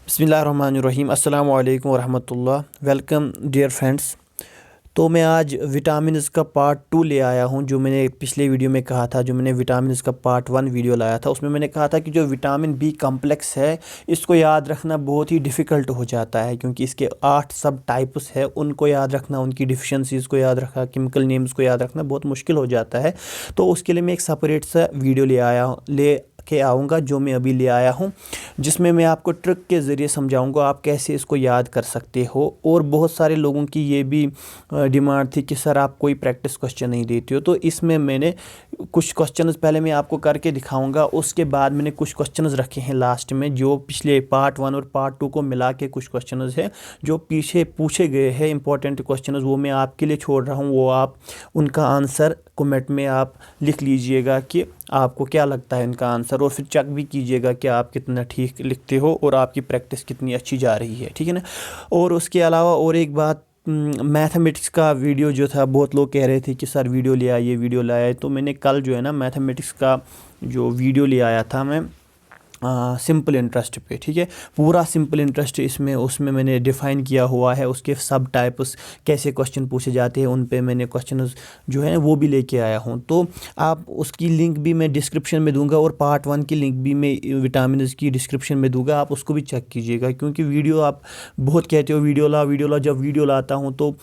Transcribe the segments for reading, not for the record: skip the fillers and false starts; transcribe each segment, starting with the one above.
बिस्मिल्लाहिर्रहमानिर्रहीम अस्सलामु अलैकुम वरहमतुल्लाह। Welcome dear friends. तो मैं आज विटामिन्स का पार्ट 2 ले आया हूं। जो मैंने पिछले वीडियो में कहा था, जो मैंने विटामिन्स का पार्ट 1 वीडियो लाया था, उसमें मैंने कहा था कि जो विटामिन बी कम्प्लेक्स है इसको याद रखना बहुत ही डिफ़िकल्ट हो जाता है, क्योंकि इसके 8 सब टाइप्स है। उनको याद रखना, उनकी डिफिशेंसीज़ को याद रखना, केमिकल नेम्स को याद रखना बहुत मुश्किल हो जाता है। तो उसके लिए मैं एक सेपरेट सा वीडियो ले के आऊँगा, जो मैं अभी ले आया हूँ, जिसमें मैं आपको ट्रिक के ज़रिए समझाऊंगा आप कैसे इसको याद कर सकते हो। और बहुत सारे लोगों की ये भी डिमांड थी कि सर आप कोई प्रैक्टिस क्वेश्चन नहीं देते हो, तो इसमें मैंने कुछ क्वेश्चंस पहले मैं आपको करके दिखाऊंगा। उसके बाद मैंने कुछ क्वेश्चंस रखे हैं लास्ट में, जो पिछले पार्ट 1 और पार्ट 2 को मिला के कुछ क्वेश्चंस हैं जो पीछे पूछे गए हैं इंपॉर्टेंट क्वेश्चंस, वो मैं आपके लिए छोड़ रहा हूँ। वो आप उनका आंसर कमेंट में आप लिख लीजिएगा कि आपको क्या लगता है इनका आंसर, और फिर चेक भी कीजिएगा कि आप कितना ठीक लिखते हो और आपकी प्रैक्टिस कितनी अच्छी जा रही है, ठीक है ना। और उसके अलावा और एक बात, मैथमेटिक्स का वीडियो जो था, बहुत लोग कह रहे थे कि सर वीडियो ले आइए वीडियो ले आए, तो मैंने कल जो है ना मैथमेटिक्स का जो वीडियो ले आया था मैं सिंपल इंटरेस्ट पे, ठीक है। पूरा सिंपल इंटरेस्ट इसमें उसमें मैंने डिफ़ाइन किया हुआ है, उसके सब टाइप्स कैसे क्वेश्चन पूछे जाते हैं उन पे मैंने क्वेश्चन जो है वो भी लेके आया हूँ। तो आप उसकी लिंक भी मैं डिस्क्रिप्शन में दूंगा, और पार्ट 1 की लिंक भी मैं विटामिन की डिस्क्रिप्शन में दूंगा, आप उसको भी चेक कीजिएगा। क्योंकि वीडियो आप बहुत कहते हो वीडियो ला, जब वीडियो लाता हूँ तो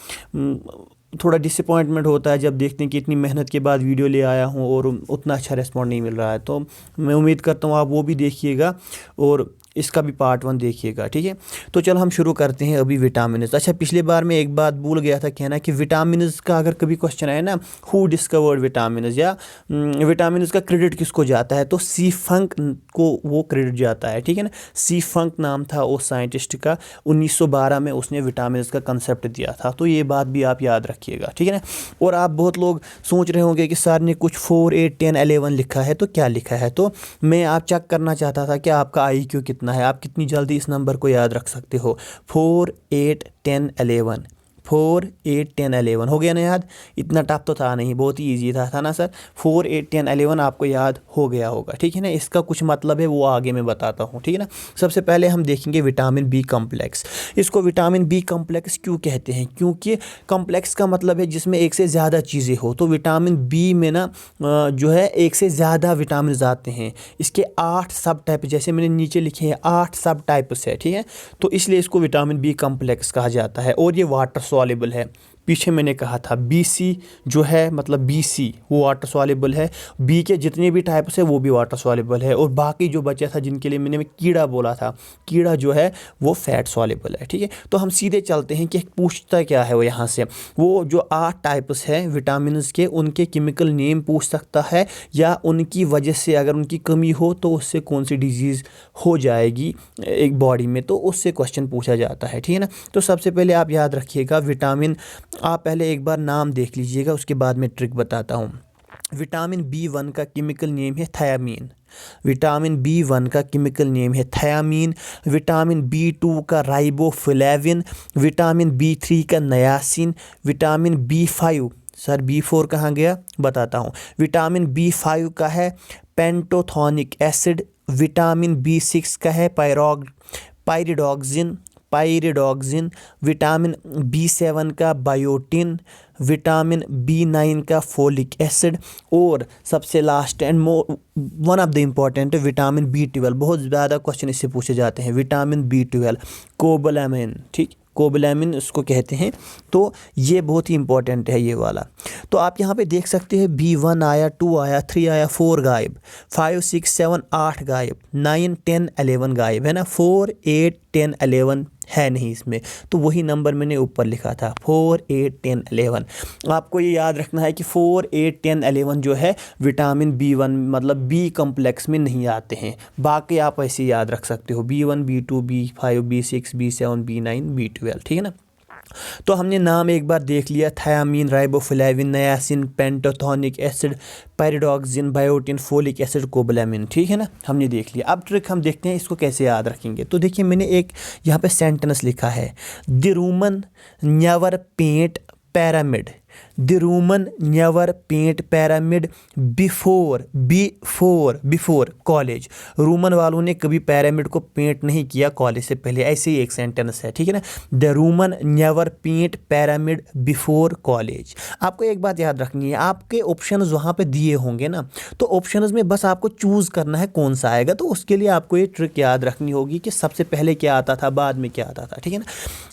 थोड़ा डिसअपॉइंटमेंट होता है जब देखते हैं कि इतनी मेहनत के बाद वीडियो ले आया हूँ और उतना अच्छा रिस्पॉन्ड नहीं मिल रहा है। तो मैं उम्मीद करता हूँ आप वो भी देखिएगा और इसका भी पार्ट 1 देखिएगा, ठीक है। तो चलो हम शुरू करते हैं अभी विटामिन्स। अच्छा, पिछले बार मैं एक बात भूल गया था कहना कि विटामिन्स का अगर कभी क्वेश्चन आए ना, हु डिस्कवर्ड विटामिन्स, या विटामिन्स का क्रेडिट किसको जाता है, तो सी फंक को वो क्रेडिट जाता है, ठीक है ना। सी फंक नाम था उस साइंटिस्ट का, 1912 में उसने विटामिन्स का कंसेप्ट दिया था। तो ये बात भी आप याद रखिएगा, ठीक है ना। और आप बहुत लोग सोच रहे होंगे कि सर ने कुछ 4, 8, 10, 11 लिखा है, तो क्या लिखा है। तो मैं आप चेक करना चाहता था कि आपका IQ कितना है, आप कितनी जल्दी इस नंबर को याद रख सकते हो। 4, 8, 10, 11, 4, 8, 10, 11 हो गया ना याद। इतना टफ तो था नहीं, बहुत ही ईजी था ना सर। 4, 8, 10, 11 आपको याद हो गया होगा, ठीक है ना। इसका कुछ मतलब है वो आगे मैं बताता हूँ, ठीक है ना। सबसे पहले हम देखेंगे विटामिन बी कम्प्लेक्स। इसको विटामिन बी कम्प्लेक्स क्यों कहते हैं, क्योंकि कम्प्लेक्स का मतलब है जिसमें एक से ज़्यादा चीज़ें हो। तो विटामिन बी में ना जो है एक से ज़्यादा विटामिन आते हैं। इसके 8 सब टाइप, जैसे मैंने नीचे लिखे हैं 8 सब टाइप्स है, ठीक है। तो इसलिए इसको विटामिन बी कम्प्लेक्स कहा जाता है। और ये वाटर सॉल्युबल है। पीछे मैंने कहा था BC जो है, मतलब BC वो वाटर सॉल्युबल है। बी के जितने भी टाइप्स है वो भी वाटर सॉल्युबल है। और बाकी जो बचा था जिनके लिए मैंने कीड़ा बोला था, कीड़ा जो है वो फैट सॉल्युबल है, ठीक है। तो हम सीधे चलते हैं कि पूछता क्या है वो यहाँ से। वो जो 8 टाइप्स है विटामिन के, उनके केमिकल नेम पूछ सकता है, या उनकी वजह से अगर उनकी कमी हो तो उससे कौन सी डिजीज़ हो जाएगी एक बॉडी में, तो उससे क्वेश्चन पूछा जाता है, ठीक है ना। तो सबसे पहले आप याद रखिएगा विटामिन, आप पहले एक बार नाम देख लीजिएगा, उसके बाद मैं ट्रिक बताता हूँ। विटामिन B1 का केमिकल नेम है थायामीन। विटामिन B1 का केमिकल नेम है थायामीन। विटामिन B2 का राइबोफ्लेविन। विटामिन B3 का niacin. Vitamin B5, sir B4 कहाँ गया बताता हूँ। विटामिन B5 का है पेंटोथोनिक एसिड। विटामिन B6 का है पायरिडॉक्सिन। विटामिन B7 का बायोटिन। विटामिन B9 का फोलिक एसिड। और सबसे last and one of the important vitamin B12। बहुत ज़्यादा क्वेश्चन इससे पूछे जाते हैं। विटामिन B12 कोबालामिन, ठीक, कोबालामिन उसको कहते हैं। तो ये बहुत ही इंपॉर्टेंट है ये वाला। तो आप यहाँ पे देख सकते हैं B1 आया, 2 आया, 3 आया, 4 गायब, 5, 6, 7, 8 गायब, 9, 10, 11 गायब है ना। 4, 8, 10, 11 है नहीं इसमें, तो वही नंबर मैंने ऊपर लिखा था 4, 8, 10, 11। आपको ये याद रखना है कि 4, 8, 10, 11 जो है विटामिन B1 मतलब बी कम्प्लेक्स में नहीं आते हैं। बाकी आप ऐसे याद रख सकते हो B1, B2, B5, B6, B7, B9, B12, ठीक है ना। तो हमने नाम एक बार देख लिया, thiamine, riboflavin, niacin, pantothenic acid, pyridoxine, biotin, folic acid, cobalamin, ठीक है ना, हमने देख लिया। अब ट्रिक हम देखते हैं इसको कैसे याद रखेंगे। तो देखिए मैंने एक यहाँ पे सेंटेंस लिखा है, the Roman never paint pyramid the Roman never paint pyramid before college. Roman वालों ने कभी पैरामिड को पेंट नहीं किया कॉलेज से पहले, ऐसे ही एक सेंटेंस है, ठीक है ना। The Roman never paint pyramid before college. आपको एक बात याद रखनी है, आपके ऑप्शंस वहाँ पे दिए होंगे ना, तो ऑप्शंस में बस आपको चूज़ करना है कौन सा आएगा। तो उसके लिए आपको ये ट्रिक याद रखनी होगी कि सबसे पहले क्या आता था, बाद में क्या आता था, ठीक है ना।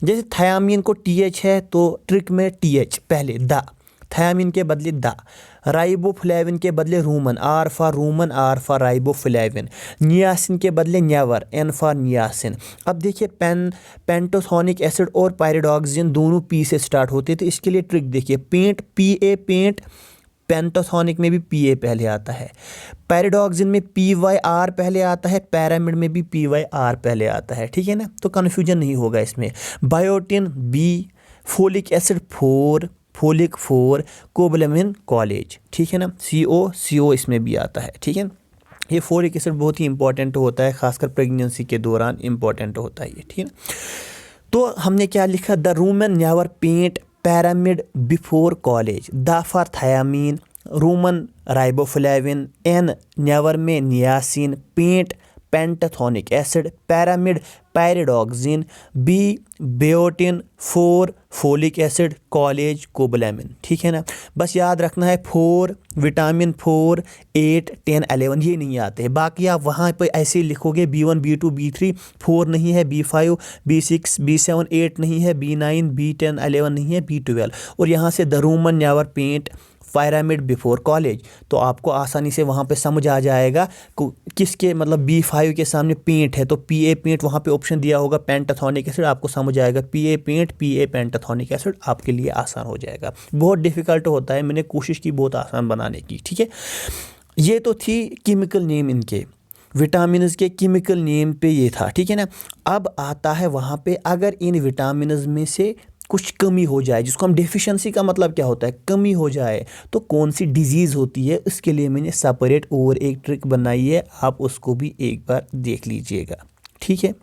जैसे थायामीन को TH है तो ट्रिक में TH पहले, द, थायामीन के बदले द, राइबोफ्लेविन के बदले Roman, R for riboflavin, niacin के बदले नेवर, N फॉर नियासिन। अब देखिए पेंटोथोनिक एसिड और पायरिडॉक्सिन दोनों P से स्टार्ट होते थे, इसके लिए ट्रिक देखिए, पेंट PA पेंट, पेंटोथोनिक में भी PA पहले आता है, पैराडॉक्सिन में PYR पहले आता है, पैरामिड में भी PYR पहले आता है, ठीक है ना। तो कन्फ्यूजन नहीं होगा इसमें। Biotin B, folic acid 4, folic 4, cobalamin college, ठीक है ना। CO इसमें भी आता है, ठीक है। ये फोलिक एसिड बहुत ही इंपॉर्टेंट होता है, खासकर प्रेगनेंसी के दौरान इंपॉर्टेंट होता है ये, ठीक है। तो हमने क्या लिखा, the Roman never paint pyramid before college, the for thiamine, Roman riboflavin, N never में niacin, paint pantothenic acid, pyramid pyridoxine, B biotin, 4 folic acid, college cobalamin, ठीक है ना। बस याद रखना है 4 विटामिन 4, 8, 10, 11 ये नहीं आते हैं। बाकी आप वहाँ पे ऐसे ही लिखोगे B1 B2 B3, 4 नहीं है, B5 B6 B7 8 नहीं है, B9 B10 11 नहीं है, B12, और यहाँ से the Roman never paint pyramid before college. तो आपको आसानी से वहाँ पे समझ आ जाएगा किसके मतलब B5 के सामने पेंट है तो PA पेंट, वहाँ पे ऑप्शन दिया होगा पेंटाथोनिक एसिड, आपको समझ आएगा PA paint, PA pantothenic acid, आपके लिए आसान हो जाएगा। बहुत डिफ़िकल्ट होता है, मैंने कोशिश की बहुत आसान बनाने की, ठीक है। ये तो थी केमिकल नेम इनके, विटामिन्स के केमिकल नेम पे ये था, ठीक है ना। अब आता है वहाँ पे अगर इन विटामिन्स में से कुछ कमी हो जाए, जिसको हम डेफिशिएंसी का मतलब क्या होता है, कमी हो जाए, तो कौन सी डिजीज़ होती है, इसके लिए मैंने सेपरेट और एक ट्रिक बनाई है, आप उसको भी एक बार देख लीजिएगा, ठीक है।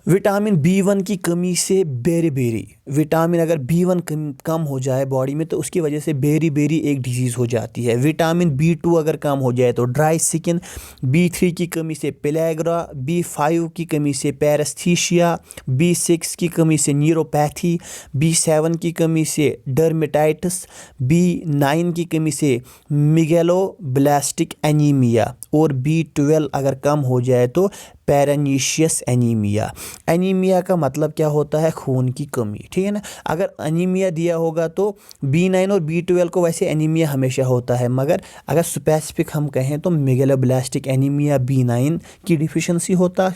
विटामिन B1 की कमी से बेरी विटामिन अगर B1 कम हो जाए बॉडी में तो उसकी वजह से बेरी एक डिजीज़ हो जाती है। विटामिन B2 अगर कम हो जाए तो ड्राई स्किन, B3 की कमी से पेलेग्रा, B5 की कमी से पैरेस्थीशिया, B6 की कमी से न्यूरोपैथी, B7 की कमी से डर्मेटाइटिस, B9 की कमी से मेगलोब्लास्टिक एनीमिया, और B12 अगर कम हो जाए तो पैरानीशियस एनीमिया। एनीमिया का मतलब क्या होता है, खून की कमी, ठीक है ना। अगर एनीमिया दिया होगा तो B9 और B12 को वैसे एनीमिया हमेशा होता है, मगर अगर स्पेसिफिक हम कहें तो मेगलोब्लास्टिक एनीमिया B9 की डिफिशिएंसी होता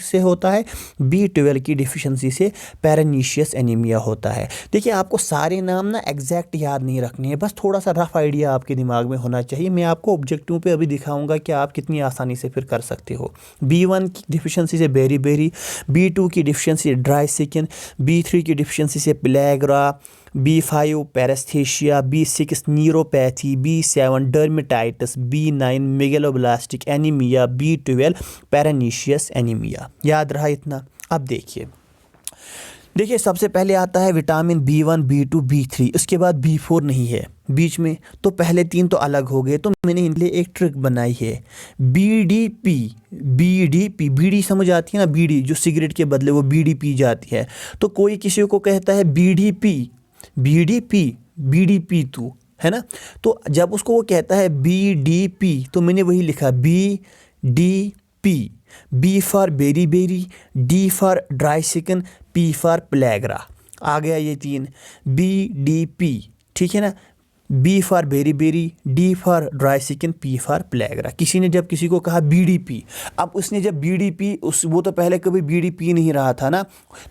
है, B12 की डिफिशिएंसी से पैरानीशियस एनीमिया होता है। देखिए आपको सारे नाम ना एग्जैक्ट याद नहीं रखने हैं, बस थोड़ा सा रफ आइडिया आपके दिमाग में होना चाहिए। मैं आपको ऑब्जेक्टिव पे अभी दिखाऊंगा कि आप कितनी आसानी से फिर कर सकते हो। B1 की डिफिशिएंसी से बेरी, B2 की डिफिशिएंसी ड्राई स्किन, B3 की डिफिशिएंसी से pellagra, B5 paraesthesia, B6 neuropathy, B7 dermatitis, B9 megaloblastic anaemia, B12 pernicious anaemia. याद रहा इतना। अब देखिए सबसे पहले आता है विटामिन B1 B2 B3, उसके बाद B4 नहीं है बीच में, तो पहले 3 तो अलग हो गए। तो मैंने इनके लिए एक ट्रिक बनाई है, BDP बीड़ी समझ आती है ना, बीड़ी जो सिगरेट के बदले वो बीड़ी पी जाती है, तो कोई किसी को कहता है बीड़ी पी तू, है ना। तो जब उसको वो कहता है BDP, तो मैंने वही लिखा BDP, B for beri, D for dry skin, P for pellagra. आ गया ये 3, BDP, ठीक है ना। B for beri, D for dry skin, P for pellagra. किसी ने जब किसी को कहा BDP, अब उसने जब BDP वो तो पहले कभी बीड़ी पी नहीं रहा था ना,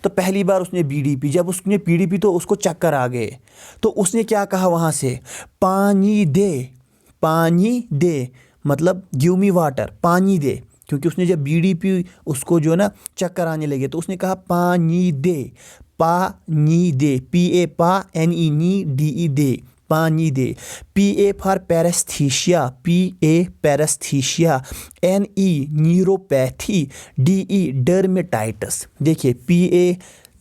तो पहली बार उसने BDP, जब उसने BDP तो उसको चक्कर आ गए, तो उसने क्या कहा वहाँ से, पानी दे, मतलब गिव मी वाटर, पानी दे, क्योंकि उसने जब BDP उसको जो ना चक्कर आने लगे, तो उसने कहा पानी दे, PA पा NE नी DE दे, पानी दे। PA for paraesthesia, NE neuropathy, DE dermatitis. देखिए PA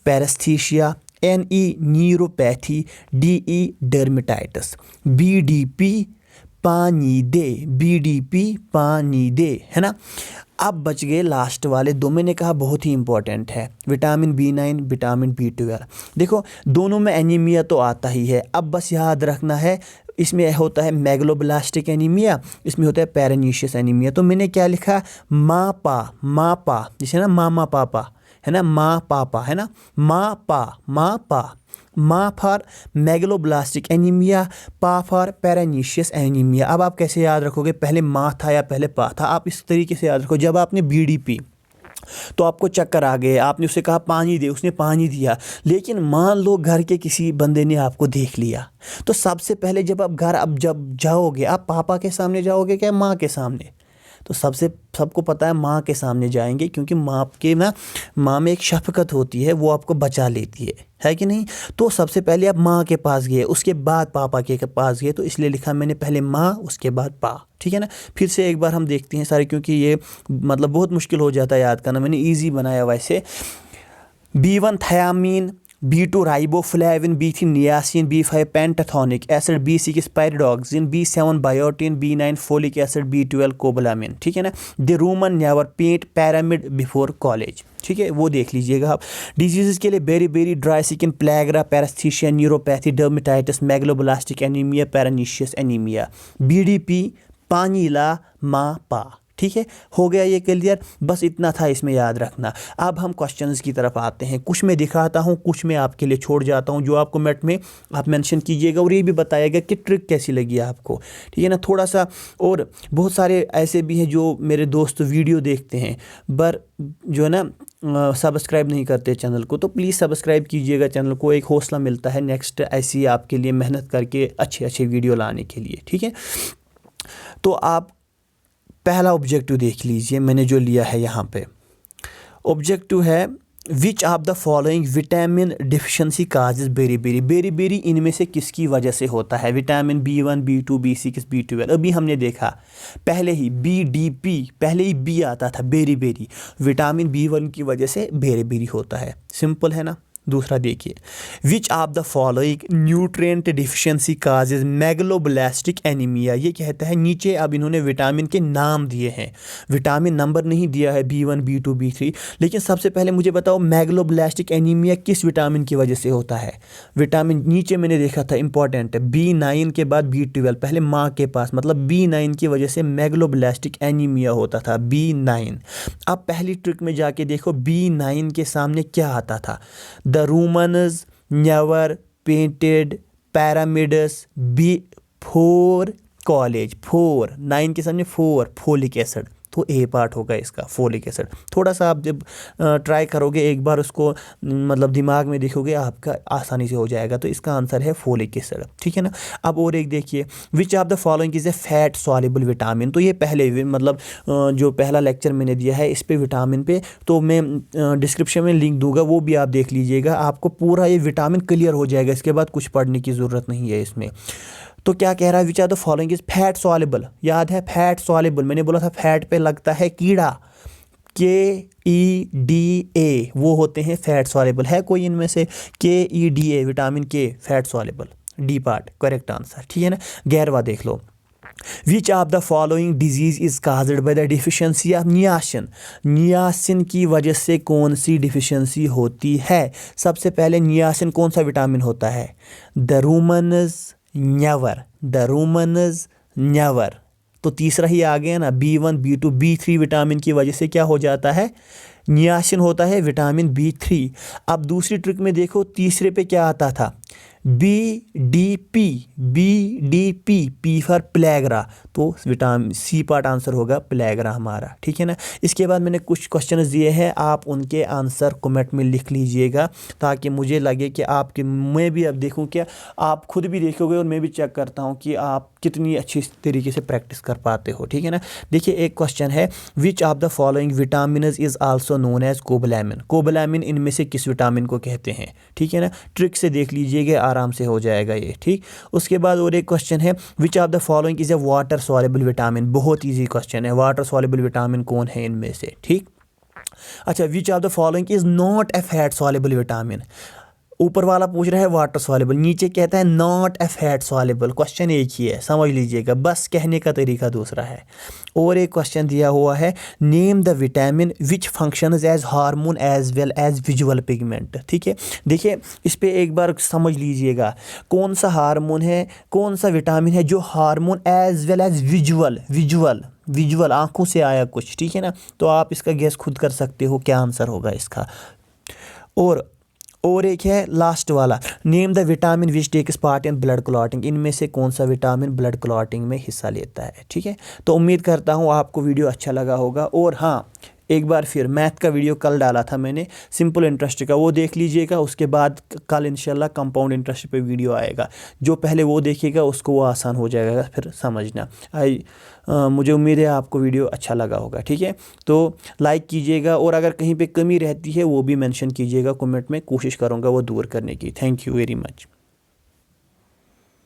paraesthesia, NE neuropathy, DE dermatitis, BDP पानी दे, BDP पानी दे, है ना। अब बच गए लास्ट वाले दो, मैंने कहा बहुत ही इंपॉर्टेंट है, विटामिन B9, विटामिन B12। देखो दोनों में एनीमिया तो आता ही है, अब बस याद रखना है इसमें होता है मेगलोब्लास्टिक एनीमिया, इसमें होता है पैरानीशियस एनीमिया। तो मैंने क्या लिखा, मापा जैसे ना मामा पापा है ना, माँ पापा है ना, माँ फॉर मेगलोब्लास्टिक एनीमिया, पा फॉर पैरानीशियस एनीमिया। अब आप कैसे याद रखोगे, पहले माँ था या पहले पा था, आप इस तरीके से याद रखो। जब आपने बीड़ी पी तो आपको चक्कर आ गए, आपने उसे कहा पानी दे, उसने पानी दिया, लेकिन मान लो घर के किसी बंदे ने आपको देख लिया, तो सबसे पहले जब आप घर अब जब जाओगे, आप पापा के सामने जाओगे क्या माँ के सामने? तो सबको पता है माँ के सामने जाएंगे, क्योंकि माँ में एक शफकत होती है, वो आपको बचा लेती है कि नहीं। तो सबसे पहले आप माँ के पास गए, उसके बाद पापा के पास गए, तो इसलिए लिखा मैंने पहले माँ उसके बाद पा, ठीक है ना। फिर से एक बार हम देखते हैं सारे, क्योंकि ये मतलब बहुत मुश्किल हो जाता है याद करना, मैंने ईजी बनाया वैसे। B1 thiamine, B2 riboflavin, B3 niacin, B5 pantothenic acid, B6 pyridoxine, B7 biotin, B9 folic acid, B12 cobalamin, ठीक है ना। The Roman never paint pyramid before college, ठीक है, वो देख लीजिएगा आप। डिजीज़ के लिए beri dry skin, pellagra, paraesthesia, neuropathy, dermatitis, megaloblastic anaemia, pernicious anaemia. BDP पानी ला माँ पा, ठीक है, हो गया ये क्लियर। बस इतना था इसमें याद रखना। अब हम क्वेश्चंस की तरफ आते हैं, कुछ मैं दिखाता हूँ, कुछ मैं आपके लिए छोड़ जाता हूँ, जो आपको कमेंट में आप मेंशन कीजिएगा, और ये भी बताइएगा कि ट्रिक कैसी लगी आपको, ठीक है ना, थोड़ा सा। और बहुत सारे ऐसे भी हैं जो मेरे दोस्त वीडियो देखते हैं पर जो है ना सब्सक्राइब नहीं करते चैनल को, तो प्लीज़ सब्सक्राइब कीजिएगा चैनल को, एक हौसला मिलता है नेक्स्ट ऐसी आपके लिए मेहनत करके अच्छे वीडियो लाने के लिए, ठीक है। तो आप पहला ऑब्जेक्टिव देख लीजिए, मैंने जो लिया है यहाँ पे ऑब्जेक्टिव है, which of the following vitamin deficiency causes beri इनमें से किसकी वजह से होता है? Vitamin B1, B2, B6, B12। अभी हमने देखा पहले ही BDP, पहले ही B आता था, बेरी विटामिन B1 की वजह से बेरी होता है, सिंपल है ना। दूसरा देखिए, विच of the following nutrient deficiency causes megaloblastic anaemia. ये कहता है नीचे अब इन्होंने विटामिन के नाम दिए हैं, विटामिन नंबर नहीं दिया है B1, B2, B3, लेकिन सबसे पहले मुझे बताओ मेगलोब्लास्टिक एनीमिया किस विटामिन की वजह से होता है? विटामिन नीचे मैंने देखा था, इंपॉर्टेंट है, B9 के बाद B12, पहले माँ के पास, मतलब B9 की वजह से मेगलोब्लास्टिक एनीमिया होता था, B9। अब पहली ट्रिक में जाके देखो B9 के सामने क्या आता था, The Romans never painted pyramids before college। 4 9 के सामने 4 फोलिक एसिड, तो ए पार्ट होगा इसका, फोलिक एसिड। थोड़ा सा आप जब ट्राई करोगे एक बार उसको, मतलब दिमाग में देखोगे, आपका आसानी से हो जाएगा। तो इसका आंसर है फोलिक एसिड, ठीक है ना। अब और एक देखिए, विच of the following is a fat soluble vitamin. तो ये पहले मतलब जो पहला लेक्चर मैंने दिया है इस पे विटामिन पे, तो मैं डिस्क्रिप्शन में लिंक दूंगा, वो भी आप देख लीजिएगा, आपको पूरा ये विटामिन क्लियर हो जाएगा, इसके बाद कुछ पढ़ने की ज़रूरत नहीं है इसमें। तो क्या कह रहा है, which are the following is fat soluble. याद है फैट सॉल्युबल, मैंने बोला था फैट पे लगता है कीड़ा, KEDA, वो होते हैं फैट सॉल्युबल। है कोई इनमें से? KEDA विटामिन के, fat soluble, D part correct answer, ठीक है ना। 11वां देख लो, which of the following disease is caused by the deficiency of niacin. Niacin की वजह से कौन सी डिफिशियंसी होती है? सबसे पहले नियासिन कौन सा विटामिन होता है? The Romans never. तो तीसरा ही आ गया ना, B1, B2, B3 विटामिन की वजह से क्या हो जाता है? नियासिन होता है विटामिन B3। अब दूसरी ट्रिक में देखो, तीसरे पे क्या आता था? BDP, P फॉर प्लेग्रा, तो विटामिन C पार्ट आंसर होगा प्लेग्रा हमारा, ठीक है ना। इसके बाद मैंने कुछ क्वेश्चन दिए हैं, आप उनके आंसर कमेंट में लिख लीजिएगा, ताकि मुझे लगे कि आपके, मैं भी अब देखूं क्या आप खुद भी देखोगे, और मैं भी चेक करता हूं कि आप कितनी अच्छी तरीके से प्रैक्टिस कर पाते हो, ठीक है ना। देखिए एक क्वेश्चन है, which of the following vitamin is also known as cobalamin. Cobalamin इनमें से किस विटामिन को कहते हैं? ठीक है ना, ट्रिक से देख लीजिएगा, आराम से हो जाएगा ये, ठीक। उसके बाद और एक क्वेश्चन है, which of the following is a water soluble vitamin. बहुत ईजी क्वेश्चन है, वाटर सॉल्युबल विटामिन कौन है इनमें से, ठीक। अच्छा, विच of the following is not a fat soluble vitamin. ऊपर वाला पूछ रहा है वाटर सॉल्युबल, नीचे कहता है not a fat soluble. Question एक ही है, समझ लीजिएगा, बस कहने का तरीका दूसरा है। और एक क्वेश्चन दिया हुआ है name the vitamin which functions as hormone as well as visual pigment. ठीक है, देखिए इस पे एक बार समझ लीजिएगा, कौन सा हार्मोन है, कौन सा विटामिन है जो hormone as well as visual आंखों से आया कुछ। ठीक है ना, तो आप इसका गेस खुद कर सकते हो क्या आंसर होगा इसका। और एक है लास्ट वाला, name the vitamin which takes part in blood clotting. इनमें से कौन सा विटामिन ब्लड क्लॉटिंग में हिस्सा लेता है। ठीक है, तो उम्मीद करता हूँ आपको वीडियो अच्छा लगा होगा। और हाँ, एक बार फिर मैथ का वीडियो कल डाला था मैंने, सिंपल इंटरेस्ट का, वो देख लीजिएगा। उसके बाद कल इंशाल्लाह कंपाउंड इंटरेस्ट पे वीडियो आएगा, जो पहले वो देखिएगा उसको वो आसान हो जाएगा फिर समझना। मुझे उम्मीद है आपको वीडियो अच्छा लगा होगा। ठीक है, तो लाइक कीजिएगा, और अगर कहीं पे कमी रहती है वो भी मेंशन कीजिएगा कमेंट में, कोशिश करूँगा वो दूर करने की। Thank you very much.